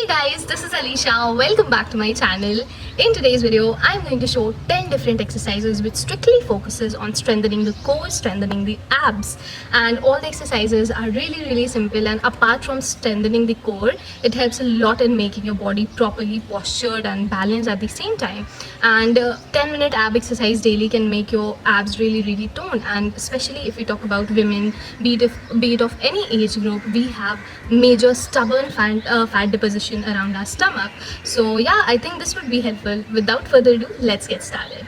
Hey guys, this is Alisha. Welcome back to my channel. In today's video, I'm going to show 10 different exercises which strictly focuses on strengthening the core, strengthening the abs. And all the exercises are really simple, and apart from strengthening the core, it helps a lot in making your body properly postured and balanced at the same time. And 10-minute ab exercise daily can make your abs really toned, and especially if we talk about women, be it of any age group, we have major stubborn fat deposition around our stomach. So yeah, I think this would be helpful. Without further ado, let's get started.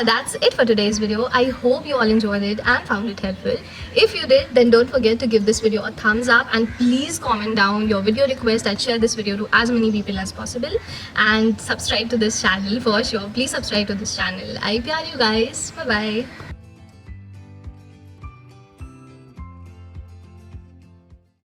That's it for today's video. I hope you all enjoyed it and found it helpful. If you did, then don't forget to give this video a thumbs up, and please comment down your video request and share this video to as many people as possible, and subscribe to this channel for sure. Please subscribe to this channel. I Pyaar you guys. Bye bye.